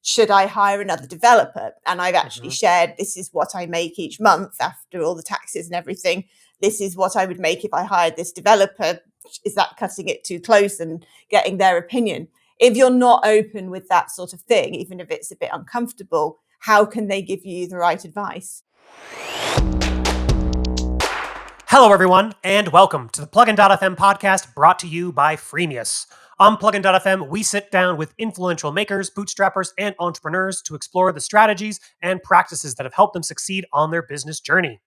should I hire another developer? And I've actually shared, this is what I make each month after all the taxes and everything. This is what I would make if I hired this developer. Is that cutting it too close, and getting their opinion? If you're not open with that sort of thing, even if it's a bit uncomfortable, how can they give you the right advice? Hello, everyone, and welcome to the Plugin.fm podcast brought to you by Freemius. On Plugin.fm, we sit down with influential makers, bootstrappers, and entrepreneurs to explore the strategies and practices that have helped them succeed on their business journey.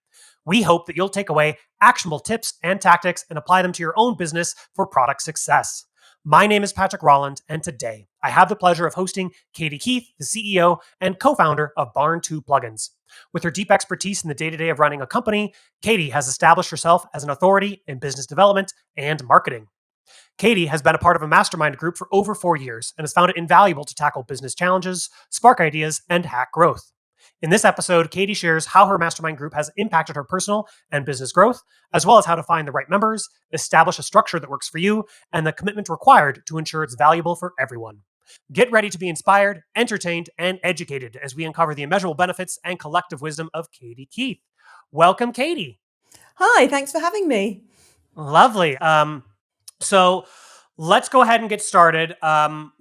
We hope that you'll take away actionable tips and tactics and apply them to your own business for product success. My name is Patrick Rolland, and today I have the pleasure of hosting Katie Keith, the CEO and co-founder of Barn2 Plugins. With her deep expertise in the day-to-day of running a company, Katie has established herself as an authority in business development and marketing. Katie has been a part of a mastermind group for over 4 years and has found it invaluable to tackle business challenges, spark ideas, and hack growth. In this episode, Katie shares how her mastermind group has impacted her personal and business growth, as well as how to find the right members, establish a structure that works for you, and the commitment required to ensure it's valuable for everyone. Get ready to be inspired, entertained, and educated as we uncover the immeasurable benefits and collective wisdom of Katie Keith. Welcome, Katie. Hi, thanks for having me. Lovely. So let's go ahead and get started. The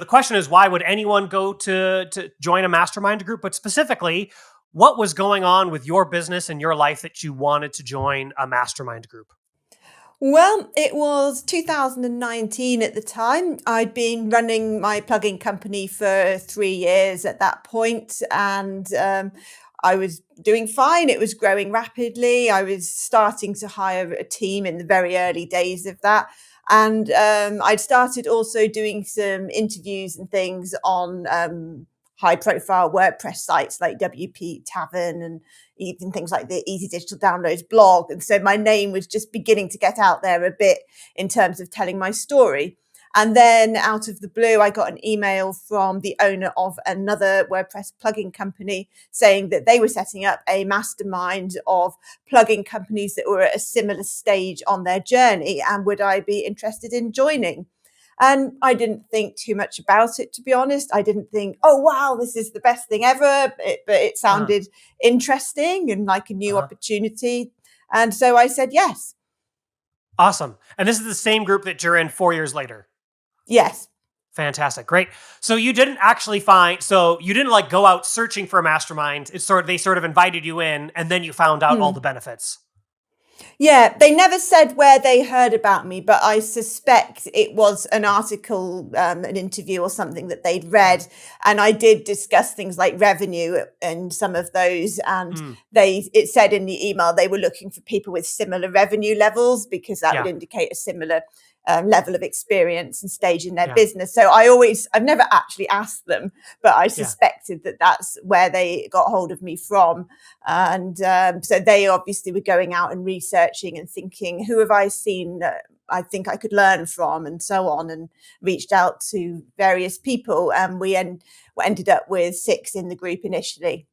question is, why would anyone go to join a mastermind group? But specifically, what was going on with your business and your life that you wanted to join a mastermind group? Well, it was 2019 at the time. I'd been running my plugin company for 3 years at that point, and I was doing fine. It was growing rapidly. I was starting to hire a team in the very early days of that. And I'd started also doing some interviews and things on high-profile WordPress sites like WP Tavern and even things like the Easy Digital Downloads blog. And so my name was just beginning to get out there a bit in terms of telling my story. And then out of the blue, I got an email from the owner of another WordPress plugin company saying that they were setting up a mastermind of plugin companies that were at a similar stage on their journey. And would I be interested in joining? And I didn't think too much about it, to be honest. I didn't think, oh, wow, this is the best thing ever. But it sounded interesting and like a new opportunity. And so I said yes. Awesome. And this is the same group that you're in 4 years later? Yes. Fantastic. Great. So you didn't actually like go out searching for a mastermind. They sort of invited you in, and then you found out all the benefits. Yeah, they never said where they heard about me, but I suspect it was an article, an interview or something that they'd read. And I did discuss things like revenue and some of those. And it said in the email they were looking for people with similar revenue levels because that would indicate a similar level of experience and stage in their business. So I've never actually asked them, but I suspected that that's where they got hold of me from. And so they obviously were going out and researching and thinking, who have I seen that I think I could learn from, and so on, and reached out to various people. And we ended up with 6 in the group initially.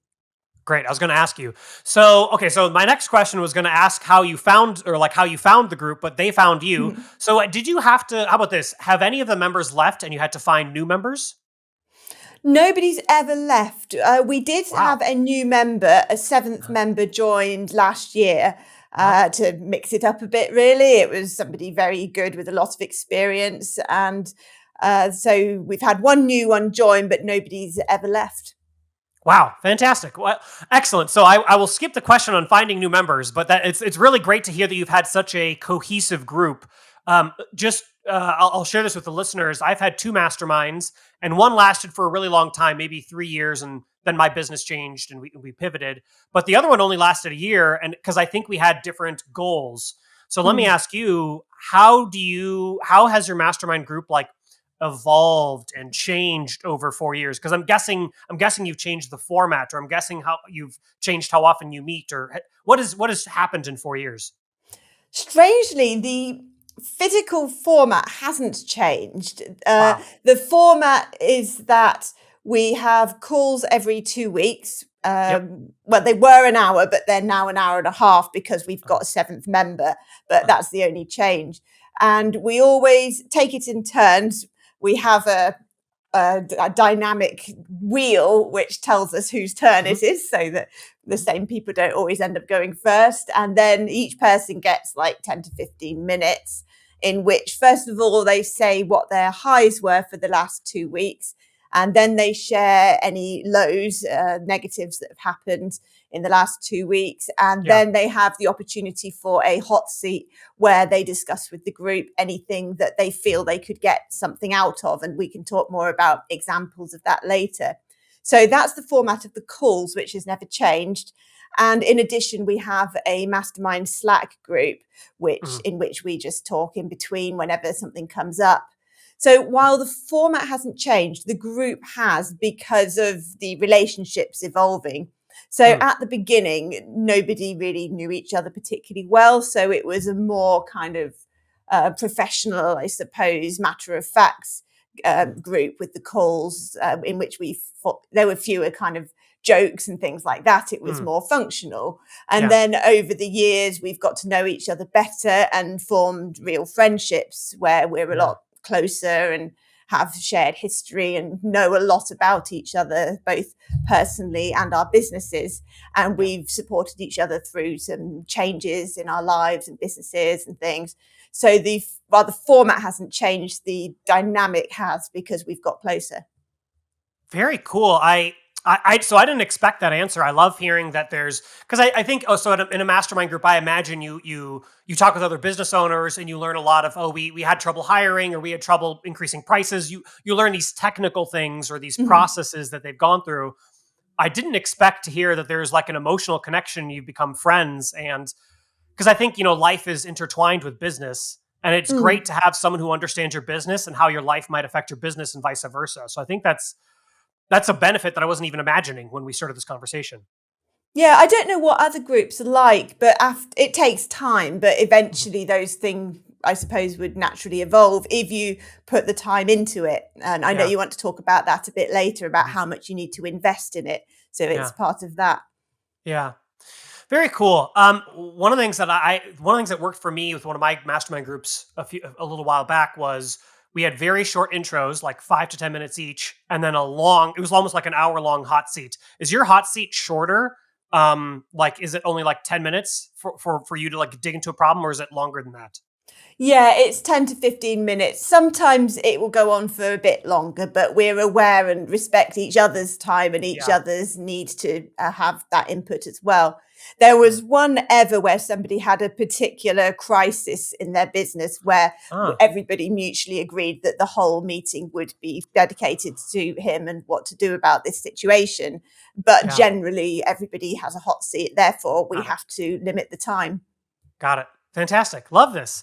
Great. I was going to ask you. So my next question was going to ask how you found the group, but they found you. So did you have to, how about this? Have any of the members left and you had to find new members? Nobody's ever left. We did have a new member, a 7th member joined last year to mix it up a bit, really. It was somebody very good with a lot of experience. And so we've had one new one join, but nobody's ever left. Wow, fantastic. Well, excellent. So I will skip the question on finding new members, but it's really great to hear that you've had such a cohesive group. I'll share this with the listeners. I've had 2 masterminds, and one lasted for a really long time, maybe 3 years, and then my business changed and we pivoted. But the other one only lasted a year, and because I think we had different goals. So let me ask you, how has your mastermind group evolved and changed over 4 years? Because I'm guessing you've changed the format, or I'm guessing how you've changed how often you meet, or what has happened in 4 years? Strangely, the physical format hasn't changed. The format is that we have calls every 2 weeks. Well, they were an hour, but they're now an hour and a half because we've got a 7th member, but that's the only change. And we always take it in turns. we have a dynamic wheel which tells us whose turn it is, so that the same people don't always end up going first. And then each person gets like 10 to 15 minutes in which, first of all, they say what their highs were for the last 2 weeks. And then they share any lows, negatives that have happened in the last 2 weeks. And then they have the opportunity for a hot seat where they discuss with the group anything that they feel they could get something out of. And we can talk more about examples of that later. So that's the format of the calls, which has never changed. And in addition, we have a Mastermind Slack group, in which we just talk in between whenever something comes up. So while the format hasn't changed, the group has, because of the relationships evolving. So at the beginning, nobody really knew each other particularly well. So it was a more kind of professional, I suppose, matter of facts group with the calls in which there were fewer kind of jokes and things like that. It was more functional. And then over the years, we've got to know each other better and formed real friendships where we're a lot closer and have shared history and know a lot about each other, both personally and our businesses. And we've supported each other through some changes in our lives and businesses and things. So while the format hasn't changed, the dynamic has, because we've got closer. Very cool. So I didn't expect that answer. I love hearing that because I think, in a mastermind group, I imagine you talk with other business owners and you learn a lot of, we had trouble hiring or we had trouble increasing prices. You learn these technical things or these processes that they've gone through. I didn't expect to hear that there's like an emotional connection. You've become friends. And because I think, life is intertwined with business, and it's great to have someone who understands your business and how your life might affect your business and vice versa. So I think that's a benefit that I wasn't even imagining when we started this conversation. Yeah, I don't know what other groups are like, but it takes time. But eventually those things, I suppose, would naturally evolve if you put the time into it. And I know you want to talk about that a bit later, about how much you need to invest in it. So it's part of that. Yeah. Very cool. One of the things that worked for me with one of my mastermind groups a little while back was we had very short intros, like 5 to 10 minutes each, and then it was almost like an hour-long hot seat. Is your hot seat shorter? Is it only like 10 minutes for you to like dig into a problem, or is it longer than that? Yeah, it's 10 to 15 minutes. Sometimes it will go on for a bit longer, but we're aware and respect each other's time and each other's need to have that input as well. There was one ever where somebody had a particular crisis in their business where everybody mutually agreed that the whole meeting would be dedicated to him and what to do about this situation. But generally, everybody has a hot seat. Therefore, we have to limit the time. Got it. Fantastic. Love this.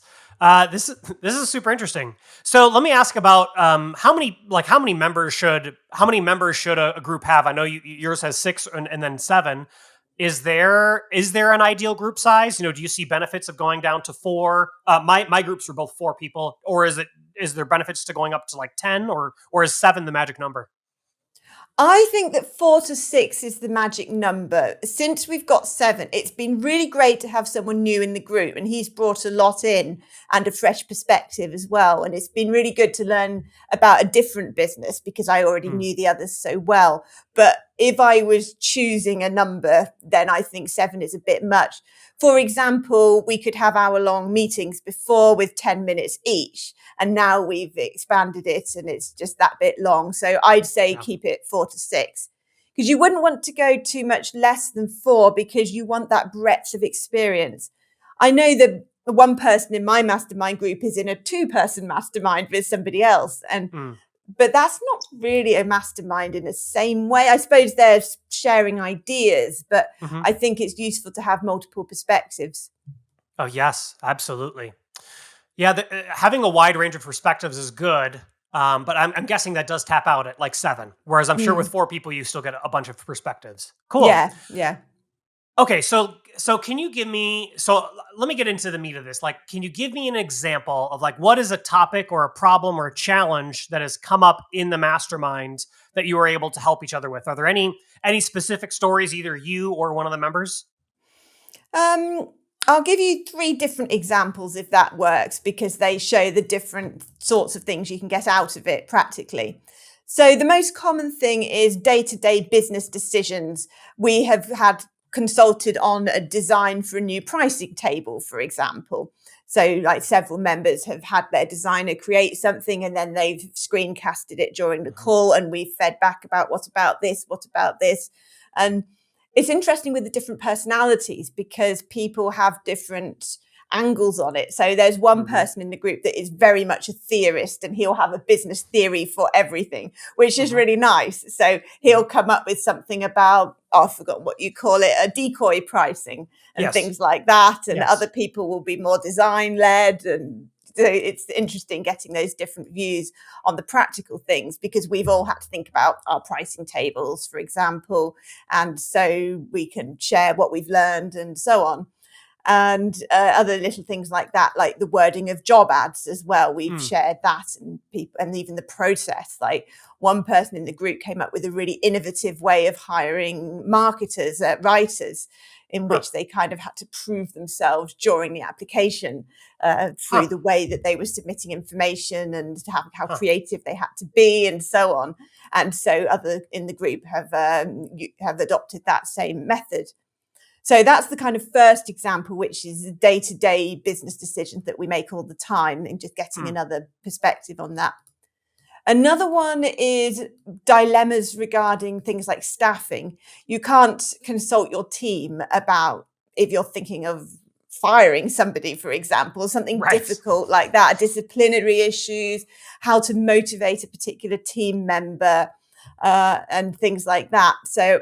This is super interesting. So let me ask about how many members should a group have? I know yours has 6 and then 7. Is there an ideal group size? Do you see benefits of going down to 4? My groups are both 4 people, or is there benefits to going up to like 10, or is 7 the magic number? I think that 4 to 6 is the magic number. Since we've got 7, it's been really great to have someone new in the group, and he's brought a lot in and a fresh perspective as well. And it's been really good to learn about a different business because I already knew the others so well. But if I was choosing a number, then I think 7 is a bit much. For example, we could have hour-long meetings before with 10 minutes each, and now we've expanded it and it's just that bit long. So I'd say keep it 4 to 6, because you wouldn't want to go too much less than 4 because you want that breadth of experience. I know that one person in my mastermind group is in a 2-person mastermind with somebody else, but that's not really a mastermind in the same way. I suppose they're sharing ideas, but I think it's useful to have multiple perspectives. Oh, yes, absolutely. Yeah, having a wide range of perspectives is good, but I'm guessing that does tap out at like 7, whereas I'm sure with 4 people, you still get a bunch of perspectives. Cool. Yeah. Okay, so can you give me, let me get into the meat of this. Like, can you give me an example of like, what is a topic or a problem or a challenge that has come up in the mastermind that you were able to help each other with? Are there any specific stories, either you or one of the members? I'll give you 3 different examples if that works, because they show the different sorts of things you can get out of it practically. So the most common thing is day-to-day business decisions. We have had consulted on a design for a new pricing table, for example. So like several members have had their designer create something and then they've screencasted it during the call, and we've fed back about what about this. And it's interesting with the different personalities because people have different angles on it. So there's one person in the group that is very much a theorist, and he'll have a business theory for everything, which is really nice. So he'll come up with something about, I forgot what you call it, a decoy pricing and things like that. And other people will be more design led. And so it's interesting getting those different views on the practical things, because we've all had to think about our pricing tables, for example, and so we can share what we've learned and so on. And other little things like that, like the wording of job ads as well. We've shared that, and people, and even the process. Like one person in the group came up with a really innovative way of hiring marketers, writers, in which they kind of had to prove themselves during the application through the way that they were submitting information and how creative they had to be and so on. And so other in the group have adopted that same method. So that's the kind of first example, which is the day-to-day business decisions that we make all the time, and just getting another perspective on that. Another one is dilemmas regarding things like staffing. You can't consult your team about if you're thinking of firing somebody, for example, something difficult like that, disciplinary issues, how to motivate a particular team member, and things like that. So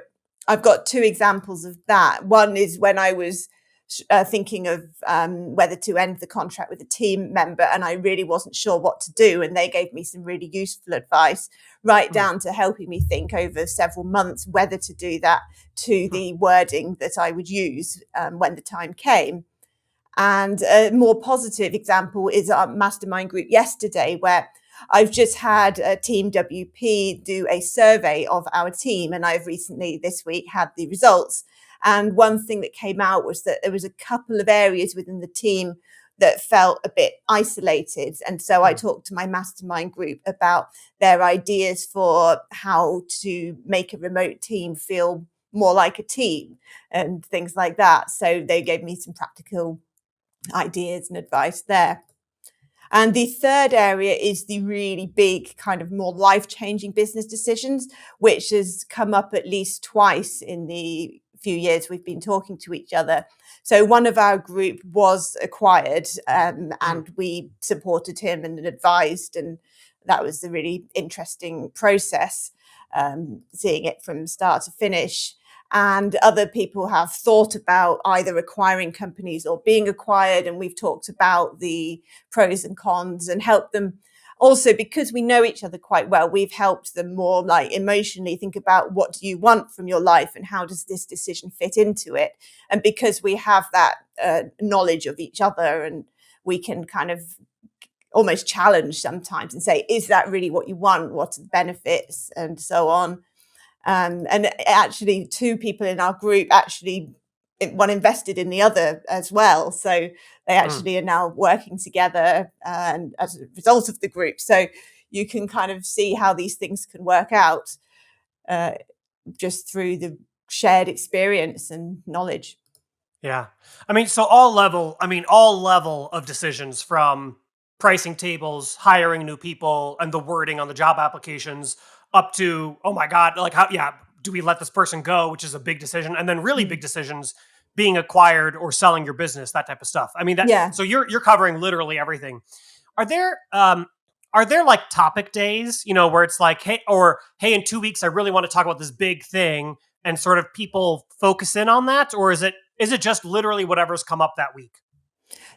I've got 2 examples of that. One is when I was thinking of whether to end the contract with a team member, and I really wasn't sure what to do. And they gave me some really useful advice, right down to helping me think over several months whether to do that, to the wording that I would use when the time came. And a more positive example is our mastermind group yesterday, where I've just had a Team WP do a survey of our team, and I've recently this week had the results. And one thing that came out was that there was a couple of areas within the team that felt a bit isolated. And so I talked to my mastermind group about their ideas for how to make a remote team feel more like a team and things like that. So they gave me some practical ideas and advice there. And the third area is the really big, kind of more life-changing business decisions, which has come up at least twice in the few years we've been talking to each other. So one of our group was acquired, and we supported him and advised, and that was a really interesting process, seeing it from start to finish. And other people have thought about either acquiring companies or being acquired. And we've talked about the pros and cons and helped them. Also, because we know each other quite well, we've helped them more like emotionally think about, what do you want from your life and how does this decision fit into it? And because we have that knowledge of each other, and we can kind of almost challenge sometimes and say, is that really what you want? What are the benefits? And so on. And actually 2 people in our group, actually one invested in the other as well. So they actually are now working together, and as a result of the group. So you can kind of see how these things can work out just through the shared experience and knowledge. Yeah. I mean, so all level of decisions, from pricing tables, hiring new people, and the wording on the job applications, up to, oh my God, like do we let this person go, which is a big decision, and then really big decisions, being acquired or selling your business, that type of stuff. I mean, so you're covering literally everything. Are there like topic days, where it's like, hey, in 2 weeks, I really want to talk about this big thing, and sort of people focus in on that? Or is it just literally whatever's come up that week?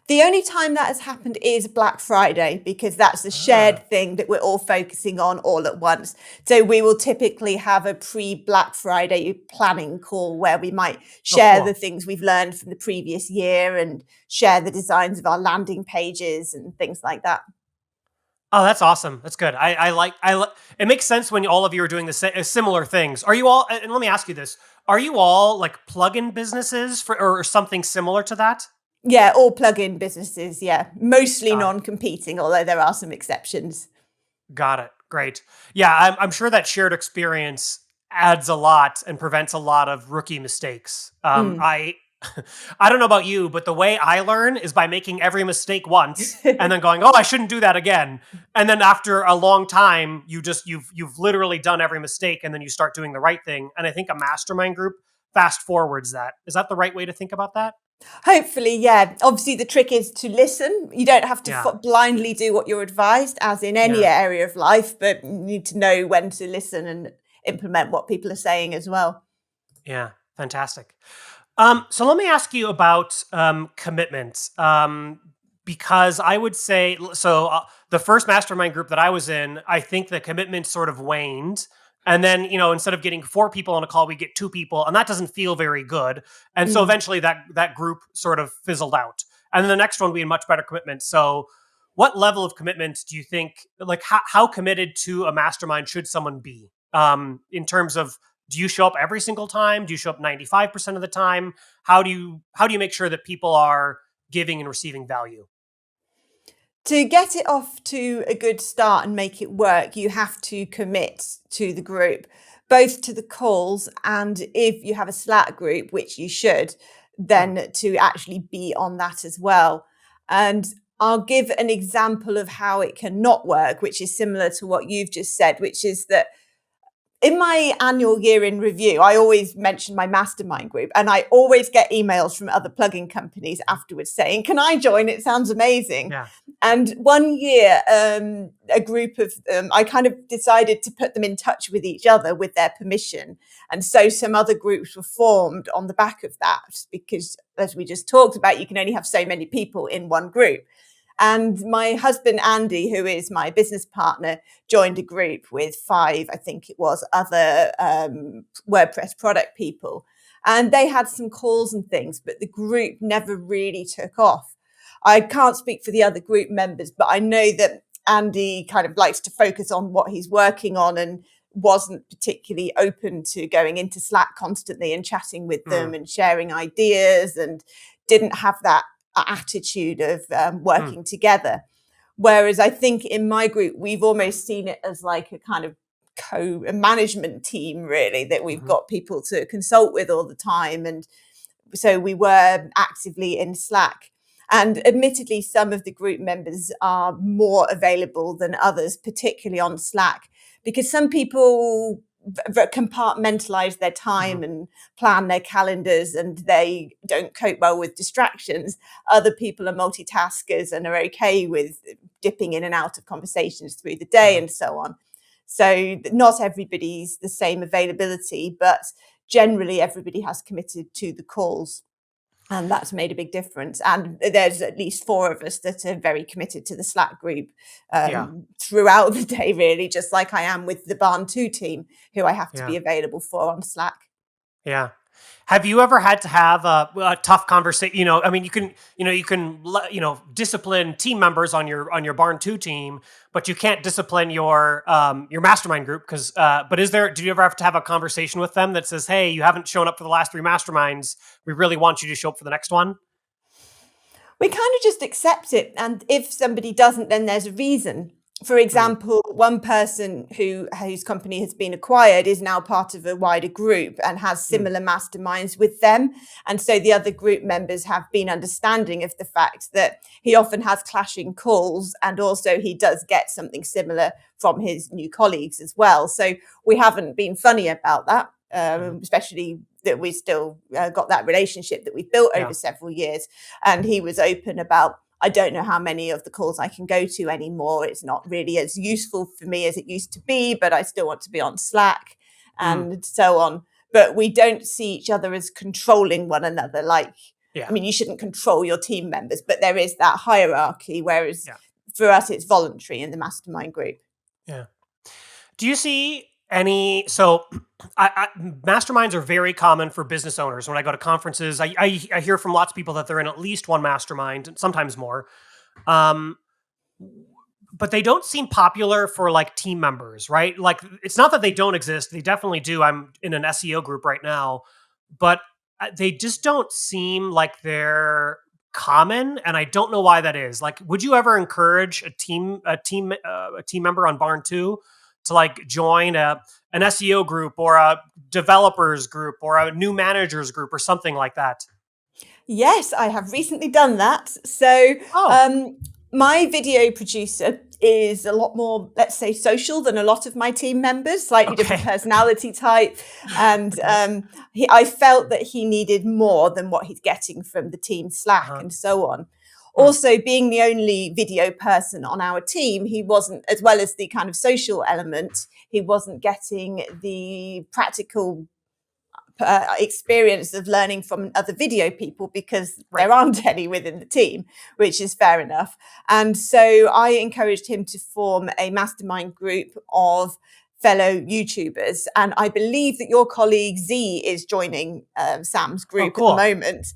The only time that has happened is Black Friday, because that's the shared thing that we're all focusing on all at once. So we will typically have a pre-Black Friday planning call where we might share the things we've learned from the previous year and share the designs of our landing pages and things like that. Oh, that's awesome. That's good. I like it makes sense when all of you are doing the similar things. Are you all, and let me ask you this, are you all like plugin businesses or something similar to that? Yeah, all plug-in businesses. Yeah, mostly Got it. non-competing, although there are some exceptions. Got it. Great. Yeah, I'm sure that shared experience adds a lot and prevents a lot of rookie mistakes. Mm. I don't know about you, but the way I learn is by making every mistake once and then going, "Oh, I shouldn't do that again." And then after a long time, you've literally done every mistake, and then you start doing the right thing. And I think a mastermind group fast forwards that. Is that the right way to think about that? Hopefully, yeah. Obviously, the trick is to listen. You don't have to Yeah. blindly do what you're advised, as in any Yeah. area of life, but you need to know when to listen and implement what people are saying as well. Yeah. Fantastic. So let me ask you about commitment. Because I would say, the first mastermind group that I was in, I think the commitment sort of waned. And then, instead of getting 4 people on a call, we get 2 people, and that doesn't feel very good. And so Mm. eventually that group sort of fizzled out. And then the next one, we had much better commitment. So what level of commitment do you think, like how committed to a mastermind should someone be? In terms of, do you show up every single time? Do you show up 95% of the time? How do you make sure that people are giving and receiving value? To get it off to a good start and make it work, you have to commit to the group, both to the calls and if you have a Slack group, which you should, Hmm. then to actually be on that as well. And I'll give an example of how it cannot work, which is similar to what you've just said, which is that in my annual year in review, I always mention my mastermind group, and I always get emails from other plugin companies afterwards saying, "Can I join? It sounds amazing." Yeah. And one year, a group of I kind of decided to put them in touch with each other with their permission. And so some other groups were formed on the back of that, because as we just talked about, you can only have so many people in one group. And my husband, Andy, who is my business partner, joined a group with 5, I think it was, other WordPress product people. And they had some calls and things, but the group never really took off. I can't speak for the other group members, but I know that Andy kind of likes to focus on what he's working on and wasn't particularly open to going into Slack constantly and chatting with Hmm. them and sharing ideas, and didn't have that attitude of Hmm. working together. Whereas I think in my group, we've almost seen it as like a kind of co-management team, really, that we've Hmm. got people to consult with all the time. And so we were actively in Slack. And admittedly, some of the group members are more available than others, particularly on Slack, because some people compartmentalize their Hmm. time and plan their calendars, and they don't cope well with distractions. Other people are multitaskers and are okay with dipping in and out of conversations through the day Hmm. and so on. So not everybody's the same availability, but generally everybody has committed to the calls. And that's made a big difference. And there's at least 4 of us that are very committed to the Slack group Yeah. throughout the day, really, just like I am with the Barn2 team, who I have to Yeah. be available for on Slack. Yeah. Have you ever had to have a tough conversation? I mean, discipline team members on your Barn 2 team, but you can't discipline your mastermind group because. But do you ever have to have a conversation with them that says, "Hey, you haven't shown up for the last 3 masterminds. We really want you to show up for the next one." We kind of just accept it. And if somebody doesn't, then there's a reason. For Mm. example, one person whose company has been acquired is now part of a wider group and has Mm. similar masterminds with them. And so the other group members have been understanding of the fact that he often has clashing calls, and also he does get something similar from his new colleagues as well. So we haven't been funny about that, Yeah. especially that we still got that relationship that we've built over Yeah. several years. And he was open about, I don't know how many of the calls I can go to anymore. It's not really as useful for me as it used to be, but I still want to be on Slack Mm. and so on. But we don't see each other as controlling one another. Like, I Yeah. mean, you shouldn't control your team members, but there is that hierarchy. Whereas Yeah. for us, it's voluntary in the mastermind group. Yeah. Do you see any? So, masterminds are very common for business owners. When I go to conferences, I hear from lots of people that they're in at least one mastermind, and sometimes more. Um, but they don't seem popular for like team members, right? Like, it's not that they don't exist; they definitely do. I'm in an SEO group right now, but they just don't seem like they're common, and I don't know why that is. Like, would you ever encourage a team member on Barn2 to like join an SEO group or a developers group or a new managers group or something like that? Yes, I have recently done that. So, Oh, my video producer is a lot more, let's say, social than a lot of my team members, slightly different okay. personality type. And Okay. I felt that he needed more than what he's getting from the team Slack Uh-huh. and so on. Hmm. Also, being the only video person on our team, he wasn't, as well as the kind of social element, he wasn't getting the practical experience of learning from other video people because Right. there aren't any within the team, which is fair enough. And so I encouraged him to form a mastermind group of fellow YouTubers. And I believe that your colleague Z is joining Sam's Oh, group at the cool. moment.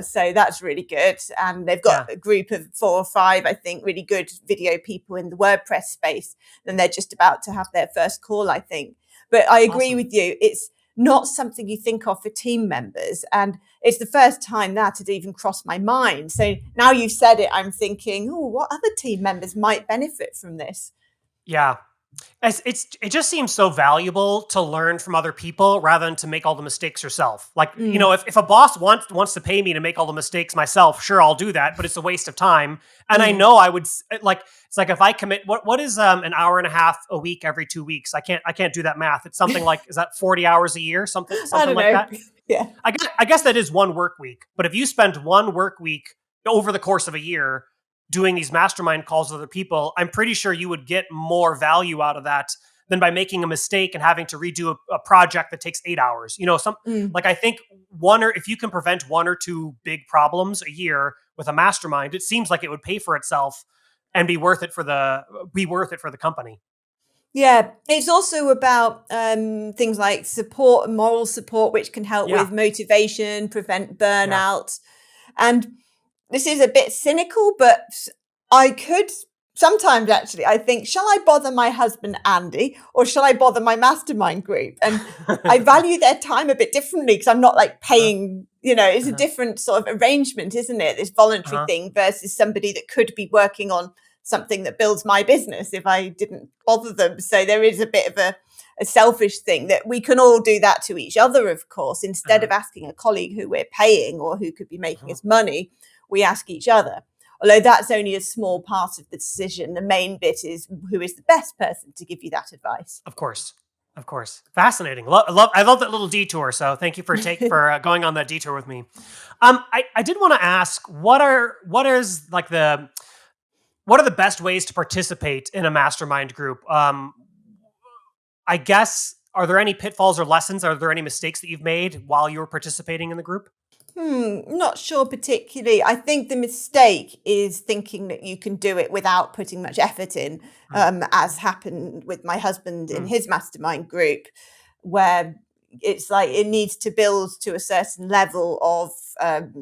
So that's really good. And they've got Yeah. a group of 4 or 5, I think, really good video people in the WordPress space. And they're just about to have their first call, I think. But I agree Awesome. with you. It's not something you think of for team members. And it's the first time that had even crossed my mind. So now you've said it, I'm thinking, oh, what other team members might benefit from this? Yeah. It just seems so valuable to learn from other people rather than to make all the mistakes yourself. Like, if a boss wants to pay me to make all the mistakes myself, sure, I'll do that, but it's a waste of time. And I know I would like, it's like if I commit, what is an hour and a half a week every 2 weeks? I can't do that math. It's something like, is that 40 hours a year? Something I don't like know. that. Yeah. I guess that is one work week, but if you spend one work week over the course of a year doing these mastermind calls with other people, I'm pretty sure you would get more value out of that than by making a mistake and having to redo a project that takes 8 hours. Like, I think if you can prevent 1 or 2 big problems a year with a mastermind, it seems like it would pay for itself and be worth it for the company. Yeah, it's also about things like support and moral support, which can help Yeah. with motivation, prevent Yeah. burnout. And this is a bit cynical, but I could sometimes actually, I think, shall I bother my husband, Andy, or shall I bother my mastermind group? And I value their time a bit differently because I'm not like Uh-huh. paying, it's a Uh-huh. different sort of arrangement, isn't it? This voluntary Uh-huh. thing versus somebody that could be working on something that builds my business if I didn't bother them. So there is a bit of a selfish thing that we can all do that to each other, of course, instead Uh-huh. of asking a colleague who we're paying or who could be making Uh-huh. us money, we ask each other. Although that's only a small part of the decision. The main bit is who is the best person to give you that advice. Of course. Of course. Fascinating. I love that little detour. So thank you for going on that detour with me. I did want to ask, what are the best ways to participate in a mastermind group? I guess, are there any pitfalls or lessons? Are there any mistakes that you've made while you were participating in the group? Not sure particularly. I think the mistake is thinking that you can do it without putting much effort in, Mm, as happened with my husband in mm, his mastermind group, where it's like it needs to build to a certain level of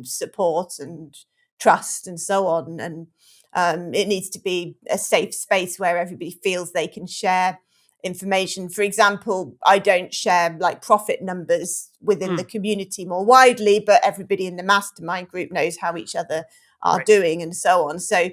support and trust and so on. And it needs to be a safe space where everybody feels they can share information. For example, I don't share like profit numbers within the mm, community more widely, but everybody in the mastermind group knows how each other are right. doing and so on. So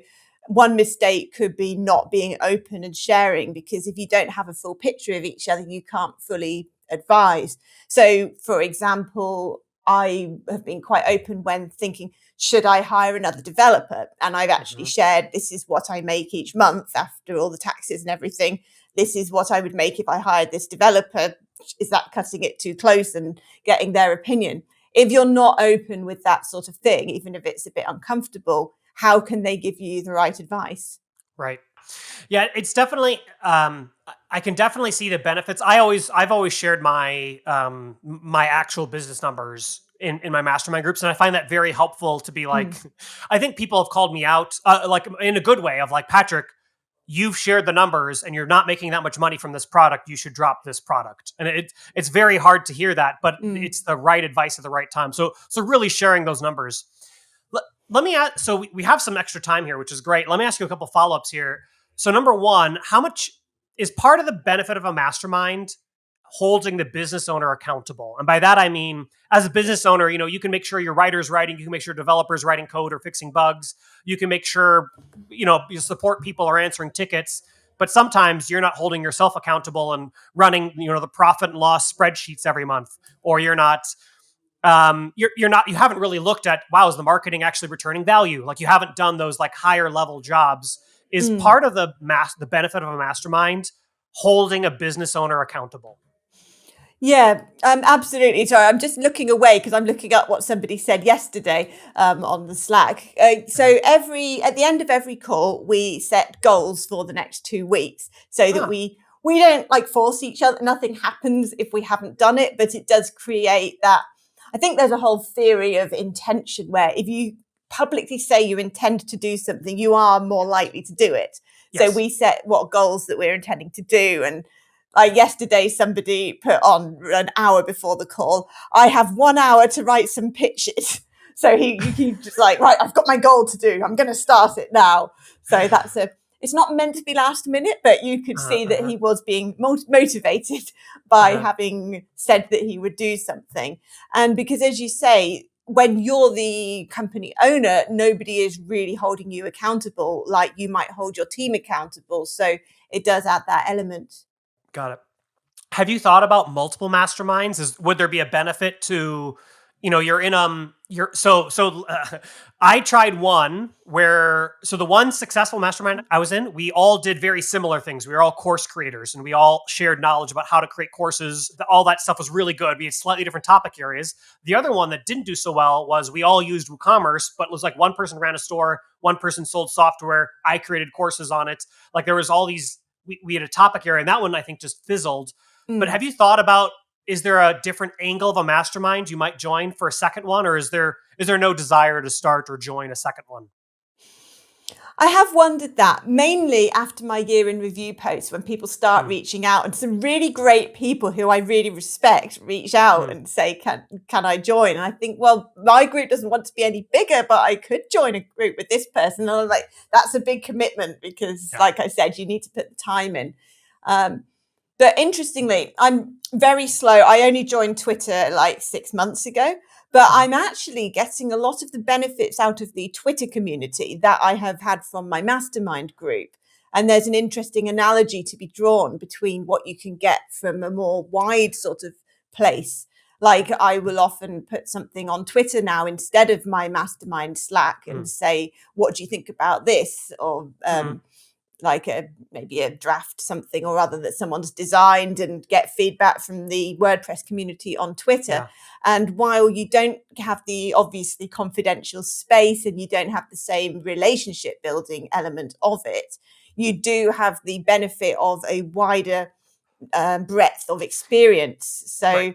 one mistake could be not being open and sharing, because if you don't have a full picture of each other, you can't fully advise. So, for example, I have been quite open when thinking, should I hire another developer? And I've actually Mhm. shared, this is what I make each month after all the taxes and everything. This is what I would make if I hired this developer. Is that cutting it too close, and getting their opinion? If you're not open with that sort of thing, even if it's a bit uncomfortable, how can they give you the right advice? Right. Yeah, it's definitely. I can definitely see the benefits. I've always shared my actual business numbers in my mastermind groups, and I find that very helpful to be like. Mm, I think people have called me out, like in a good way, of like, Patrick, you've shared the numbers and you're not making that much money from this product. You should drop this product, and it's very hard to hear that, but mm. it's the right advice at the right time. So really sharing those numbers. Let me ask, so we have some extra time here, which is great. Let me ask you a couple follow-ups here. So number one, how much is part of the benefit of a mastermind holding the business owner accountable. And by that, I mean, as a business owner, you can make sure your writer's writing, you can make sure developers writing code or fixing bugs. You can make sure, you support people are answering tickets. But sometimes you're not holding yourself accountable and running, the profit and loss spreadsheets every month, or you're not, you haven't really looked at, wow, is the marketing actually returning value? Like you haven't done those like higher level jobs. Is part of the benefit of a mastermind holding a business owner accountable? Yeah, absolutely. Sorry, I'm just looking away because I'm looking up what somebody said yesterday on the Slack. So at the end of every call, we set goals for the next 2 weeks so that we don't like force each other. Nothing happens if we haven't done it, but it does create that. I think there's a whole theory of intention where if you publicly say you intend to do something, you are more likely to do it. Yes. So we set what goals that we're intending to do. And like yesterday, somebody put on an hour before the call, I have 1 hour to write some pitches. So he just like, right, I've got my goal to do. I'm going to start it now. So it's not meant to be last minute, but you could see that he was being motivated by having said that he would do something. And because, as you say, when you're the company owner, nobody is really holding you accountable like you might hold your team accountable. So it does add that element. Got it. Have you thought about multiple masterminds? Would there be a benefit to, you're in I tried one the one successful mastermind I was in, we all did very similar things. We were all course creators and we all shared knowledge about how to create courses. All that stuff was really good. We had slightly different topic areas. The other one that didn't do so well was we all used WooCommerce, but it was like one person ran a store, one person sold software. I created courses on it. Like there was all these, we had a topic area and that one I think just fizzled. But have you thought about, is there a different angle of a mastermind you might join for a second one? Or is there no desire to start or join a second one? I have wondered that mainly after my year in review posts when people start reaching out and some really great people who I really respect reach out and say, can I join? And I think, well, my group doesn't want to be any bigger, but I could join a group with this person. And I'm like, that's a big commitment because like I said, you need to put the time in. But interestingly, I'm very slow. I only joined Twitter like 6 months ago, but I'm actually getting a lot of the benefits out of the Twitter community that I have had from my mastermind group. And there's an interesting analogy to be drawn between what you can get from a more wide sort of place. Like I will often put something on Twitter now instead of my mastermind Slack and say, what do you think about this? Or like maybe a draft something or other that someone's designed and get feedback from the WordPress community on Twitter. Yeah. And while you don't have the obviously confidential space and you don't have the same relationship building element of it, you do have the benefit of a wider breadth of experience. So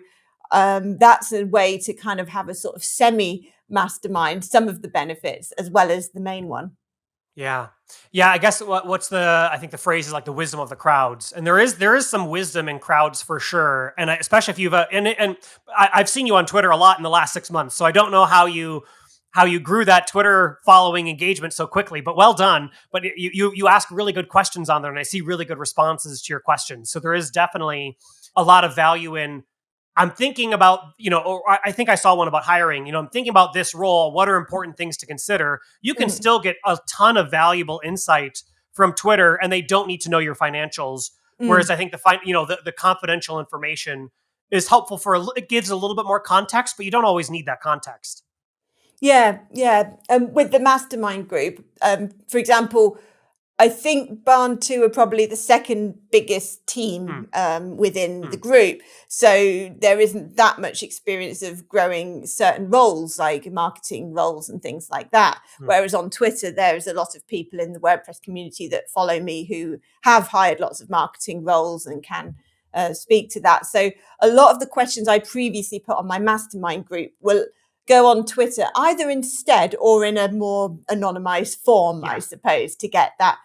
that's a way to kind of have a sort of semi mastermind, some of the benefits as well as the main one. Yeah. I guess I think the phrase is like the wisdom of the crowds, and there is some wisdom in crowds for sure. And especially if you've and I've seen you on Twitter a lot in the last 6 months, so I don't know how you grew that Twitter following engagement so quickly, but well done. But you ask really good questions on there, and I see really good responses to your questions. So there is definitely a lot of value in. I'm thinking about, or I think I saw one about hiring, I'm thinking about this role. What are important things to consider? You can still get a ton of valuable insight from Twitter and they don't need to know your financials. Whereas I think the confidential information is helpful it gives a little bit more context, but you don't always need that context. Yeah. With the mastermind group, for example, I think Barn2 are probably the second biggest team within the group. So there isn't that much experience of growing certain roles like marketing roles and things like that. Whereas on Twitter, there's a lot of people in the WordPress community that follow me who have hired lots of marketing roles and can speak to that. So a lot of the questions I previously put on my mastermind group will go on Twitter either instead or in a more anonymized form, I suppose, to get that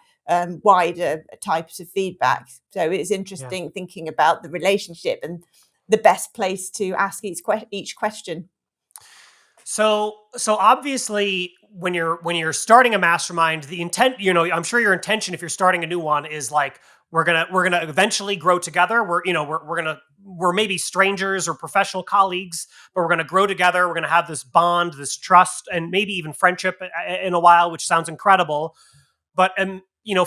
wider types of feedback. So it's interesting thinking about the relationship and the best place to ask each question. So obviously when you're starting a mastermind, the intent, I'm sure your intention if you're starting a new one is like, we're gonna eventually grow together. We're maybe strangers or professional colleagues, but we're gonna grow together. We're gonna have this bond, this trust, and maybe even friendship in a while, which sounds incredible. But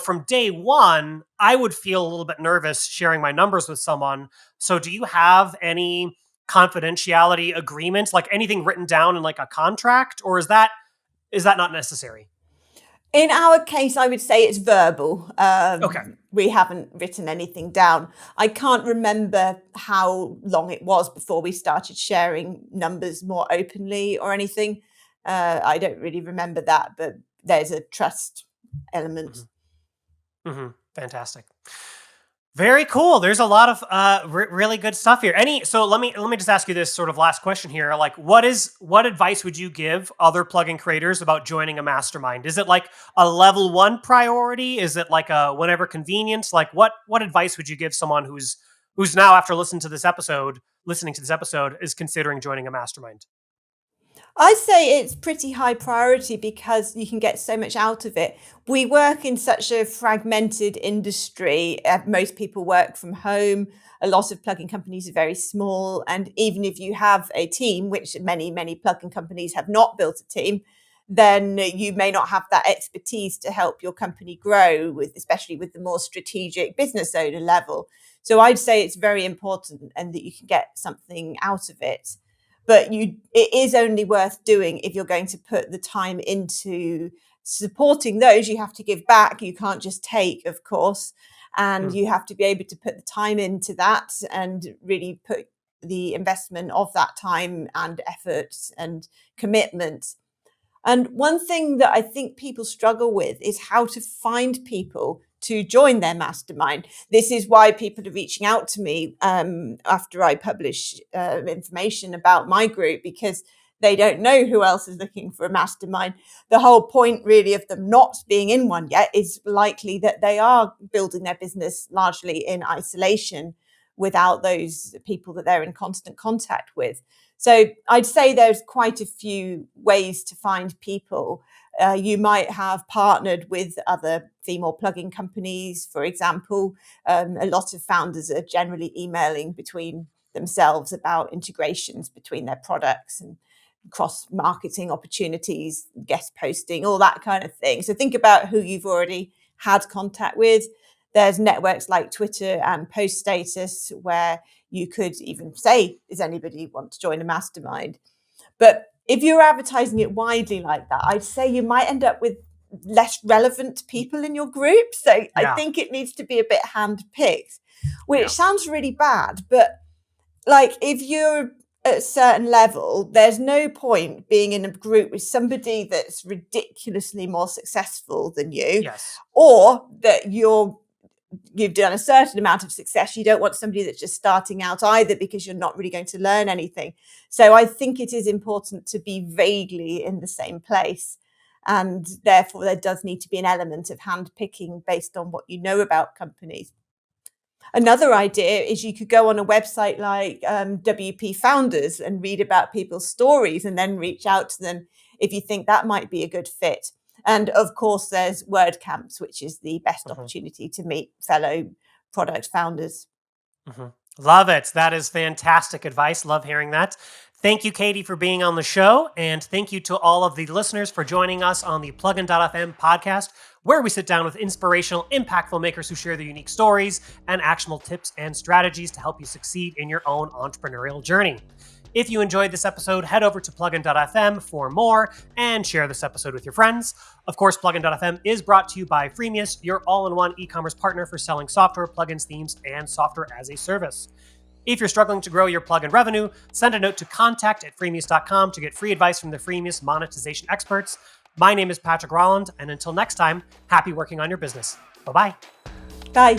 from day one, I would feel a little bit nervous sharing my numbers with someone. So do you have any confidentiality agreements, like anything written down in like a contract, or is that not necessary? In our case, I would say it's verbal. Okay. We haven't written anything down. I can't remember how long it was before we started sharing numbers more openly or anything. I don't really remember that, but there's a trust element. Fantastic. Very cool. There's a lot of really good stuff here. So let me just ask you this sort of last question here. Like, what advice would you give other plugin creators about joining a mastermind? Is it like a level 1 priority? Is it like a whenever convenience? Like, what advice would you give someone who's now, after listening to this episode, is considering joining a mastermind? I say it's pretty high priority because you can get so much out of it. We work in such a fragmented industry. Most people work from home. A lot of plugin companies are very small. And even if you have a team, which many, many plugin companies have not built a team, then you may not have that expertise to help your company grow, especially with the more strategic business owner level. So I'd say it's very important and that you can get something out of it. But it is only worth doing if you're going to put the time into supporting those. You have to give back. You can't just take, of course. And you have to be able to put the time into that and really put the investment of that time and effort and commitment. And one thing that I think people struggle with is how to find people to join their mastermind. This is why people are reaching out to me after I publish information about my group, because they don't know who else is looking for a mastermind. The whole point really of them not being in one yet is likely that they are building their business largely in isolation without those people that they're in constant contact with. So I'd say there's quite a few ways to find people. You might have partnered with other female plugin companies, for example. A lot of founders are generally emailing between themselves about integrations between their products and cross-marketing opportunities, guest posting, all that kind of thing. So think about who you've already had contact with. There's networks like Twitter and Post Status where you could even say, does anybody want to join a mastermind? But if you're advertising it widely like that, I'd say you might end up with less relevant people in your group. So I think it needs to be a bit hand-picked, which sounds really bad. But like if you're at a certain level, there's no point being in a group with somebody that's ridiculously more successful than you, or that you've done a certain amount of success. You don't want somebody that's just starting out either, because you're not really going to learn anything. So I think it is important to be vaguely in the same place. And therefore, there does need to be an element of handpicking based on what you know about companies. Another idea is you could go on a website like WP Founders and read about people's stories and then reach out to them if you think that might be a good fit. And of course, there's WordCamps, which is the best opportunity to meet fellow product founders. Love it. That is fantastic advice. Love hearing that. Thank you, Katie, for being on the show. And thank you to all of the listeners for joining us on the Plugin.fm podcast, where we sit down with inspirational, impactful makers who share their unique stories and actionable tips and strategies to help you succeed in your own entrepreneurial journey. If you enjoyed this episode, head over to plugin.fm for more and share this episode with your friends. Of course, plugin.fm is brought to you by Freemius, your all-in-one e-commerce partner for selling software, plugins, themes, and software as a service. If you're struggling to grow your plugin revenue, send a note to contact@freemius.com to get free advice from the Freemius monetization experts. My name is Patrick Rolland, and until next time, happy working on your business. Bye-bye. Bye.